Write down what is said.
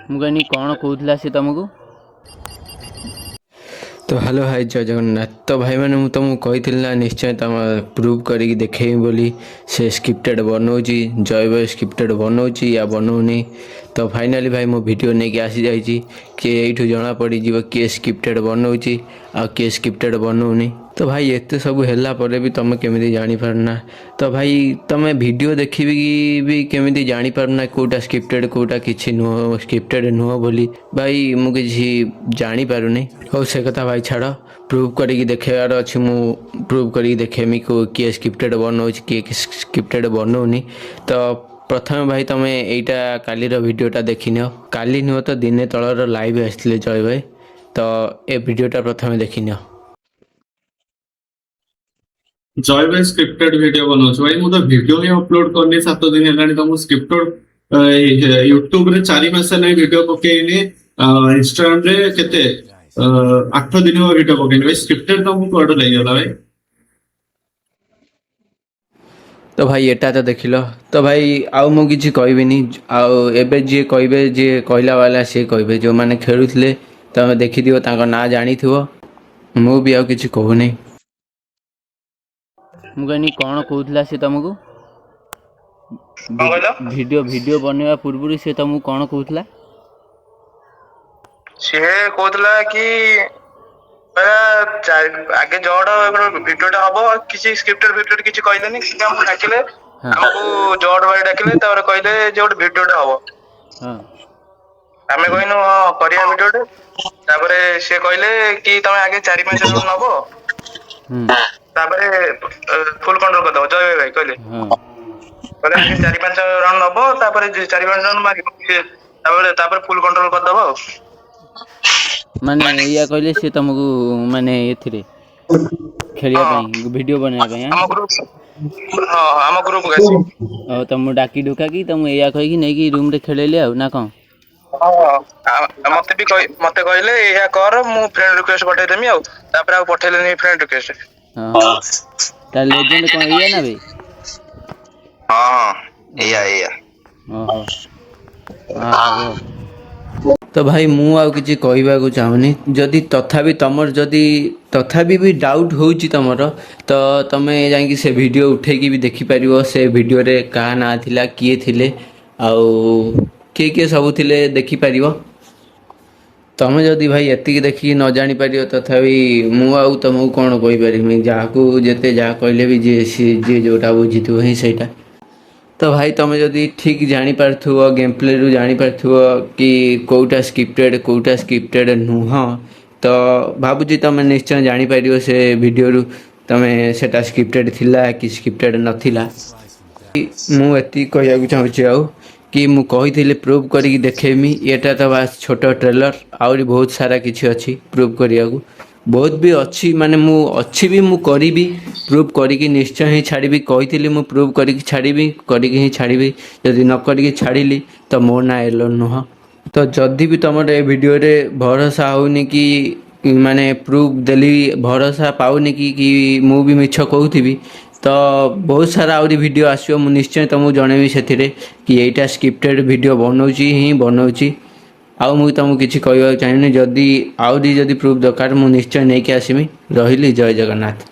ମୁଁ କହିନି କ'ଣ କହୁଥିଲା ସେ ତମକୁ? तो हेलो हाय जय जगन्नाथ। तो भाई मैंने तुमको कही ना निश्चय तुम प्रूव करके देखेबी बोली से स्क्रिप्टेड बनाऊँगी जय भाई स्क्रिप्टेड बनाऊँगी या बनाऊनी। तो फाइनाली भाई मो वीडियो नहीं आसी जाइए कि यू जना पड़ किए स्क्रिप्टेड बनाऊँगी आ किए स्क्रिप्टेड बनाऊनी। तो भाई एत सब है भी तुम केमी जापारना। तो भाई तुम वीडियो देखी भी केमी जापारना कौटा स्क्रिप्टेड कौटा किसी नुह स्क्रिप्टेड नुह बोली भाई मुझे जापारूनी। हो से कथा भाई छाड़ प्रूव करके देखेबार अच्छी मु प्रूव करके देखेमी किए स्क्रिप्टेड बनाऊँ किए स्क्रिप्टेड बनाऊनी। तो प्रथम भाई तुम यहीटा कालीर वीडियोटा देखी नियो। काली नुह तो दिने तलर लाइव आसते जय भाई। तो ए वीडियोटा प्रथम देखी नियो। जय भाई स्क्रिप्टेड वीडियो बनाऊँ भाई मुझे वीडियो ही अपलोड करनी 7 दिन है तो मुझे स्क्रिप्टेड यूट्यूब रे 4 मास नहीं वीडियो पकेनी इंस्टाग्राम रे केते 8 दिन वीडियो पकेनी भाई स्क्रिप्टेड तो मुझे कौन लग गला भाई। तो भाई एटा तो देख लो। तो भाई आउ मु किसी कहबिनी आबे जी कहे जी कहला वाला सी कहे जो मैंने खेलुले तुम देखी ना जानी मु भी आउ किसी कहूनी। ମୁଁ କହିନି କ'ଣ କହୁଥିଲା ସେ ତମକୁ? ଭିଡ଼ିଓ ବନେଇବା ପୂର୍ବରୁ ସେ ତମକୁ କ'ଣ କହୁଥିଲା? ସେ କହୁଥିଲା କି ଆगे ଜଡ଼ ଭିଡ଼ିଓଟା ହବ କିଛି ସ୍କ୍ରିପ୍ଟେଡ କିଛି କହିଲେନି ସେ ଆମକୁ ଡାକିଲେ ଆମକୁ ଜଡ଼ ଭାଇ ଡାକିଲେ ତାପରେ କହିଲେ ଯେ ଗୋଟେ ଭିଡ଼ିଓଟା ହବ। ଆମେ କହିନୁ ହଁ କରିବା ଭିଡ଼ିଓଟେ। ତାପରେ ସେ କହିଲେ କି ତମେ ଆगे 4-5 ଜଣ ନବ ତାପରେ ଫୁଲ କଣ୍ଟ୍ରୋଲ କରିଦବ। ଜୟ ଭାଇ କହିଲେ ଆगे 4-5 ଜଣ ନବ ତାପରେ 4-5 ଜଣ ମାରିବ ତାପରେ ଫୁଲ କଣ୍ଟ୍ରୋଲ କରିଦବ ଆଉ। ମାନେ ଏଇଆ କହିଲେ ସେ ତମକୁ ମାନେ ଏଥିରେ ଖେଳିବା ପାଇଁ ଭିଡ଼ିଓ ବନେଇବା ପାଇଁ ଆମ ଗ୍ରୁପ ଆସି ଆଉ ତମକୁ ଡାକି ଡୁକାକି ତମକୁ ଏଇଆ କହିକି ନେଇକି ରୁମ୍ରେ ଖେଳେଇଲେ ଆଉ ନା କ'ଣ? ମତେ କହିଲେ ଏଇଆ କର ମୁଁ ଫ୍ରେଣ୍ଡ ରିକ୍ୱେଷ୍ଟ ପଠେଇଦେମି ଆଉ ତାପରେ ଆଉ ପଠେଇଲେନି ଫ୍ରେଣ୍ଡ ରିକ୍ୱେଷ୍ଟ। ତା ଲେଜେଣ୍ଡ କ'ଣ ଏଇଆ ନା ବେ? तो भाई मु आउ किसी कहवाक चाहूनी जदि तथापि तुमर जदि तथापि भी डाउट होउची तुमर तो तुम जाकि से वीडियो उठेकी भी देखिपार से वीडियो रे क्या ना थिला किए थिले आउ किए किए सब थिले देखिपार। तुम जदि भाई एति देखिकी न जानी पार तथापि मु आउ तुमको कौन कहीपर जहाँ जिते जहाँ कहले भी जी जोटा बुझी ही सहीटा। तो भाई तुम जदि ठीक जापार गेम प्ले रु जापार कि कौटा स्क्रिप्टेड नुह तो भावुची तुम निश्चय जापार से वीडियो रु तुम सेटा स्क्रिप्टेड थिला कि स्क्रिप्टेड नथिला। मुझे कहूँ चाहूँगी आउ कि मु कही प्रूव करके देखेमी एटा तो बास छोट ट्रेलर आउरी बहुत सारा किसी अच्छी प्रूव करिया बहुत भी अच्छी माने मु अच्छी भी मु करी प्रूव करी निश्चय ही छाड़ी कही मु प्रूव करी ही छाड़ी जदि न करी छाड़ी तो मो ना एलो नुह। तो जदि भी तुम वीडियो रे भरोसा होनी कि माने प्रूफ देली भरोसा पाऊनी कि मु भी मिछ कहूथी तो बहुत सारा आउरी वीडियो आसो मु निश्चय तुमको जनइबी से कि यहीटा स्क्रिप्टेड वीडियो बनाऊँगी ही बनाऊँगी आउ मुझे तुमको किसी कहवाक चाहिए जदि आउरी जदि प्रूफ दरकार मु निश्चय नहीं आसमी। रही जय जगन्नाथ।